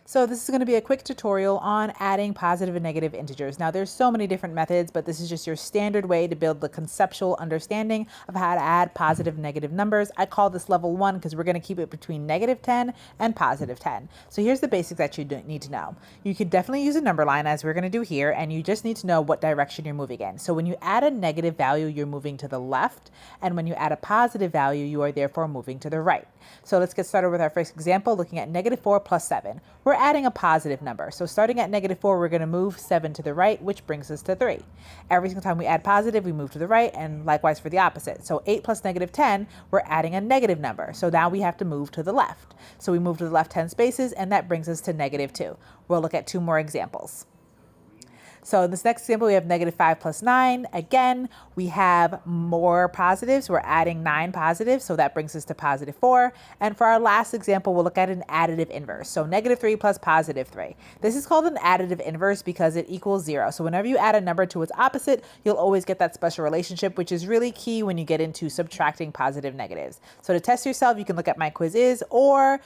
So this is going to be a quick tutorial on adding positive and negative integers. Now there's so many different methods, but this is just your standard way to build the conceptual understanding of how to add positive and negative numbers. I call this level 1 because we're going to keep it between -10 and +10. So here's the basics that you need to know. You could definitely use a number line as we're going to do here, and you just need to know what direction you're moving in. So when you add a negative value, you're moving to the left, and when you add a positive value, you are therefore moving to the right. So let's get started with our first example, looking at -4 plus 7. We're adding a positive number. So starting at -4, we're going to move 7 to the right, which brings us to 3. Every single time we add positive, we move to the right, and likewise for the opposite. So 8 plus -10, we're adding a negative number. So now we have to move to the left. So we move to the left 10 spaces, and that brings us to -2. We'll look at 2 more examples. So in this next example, we have -5 plus 9. Again, we have more positives. We're adding 9 positives, so that brings us to +4. And for our last example, we'll look at an additive inverse. So -3 plus +3. This is called an additive inverse because it equals 0. So whenever you add a number to its opposite, you'll always get that special relationship, which is really key when you get into subtracting positive negatives. So to test yourself, you can look at my quizzes, or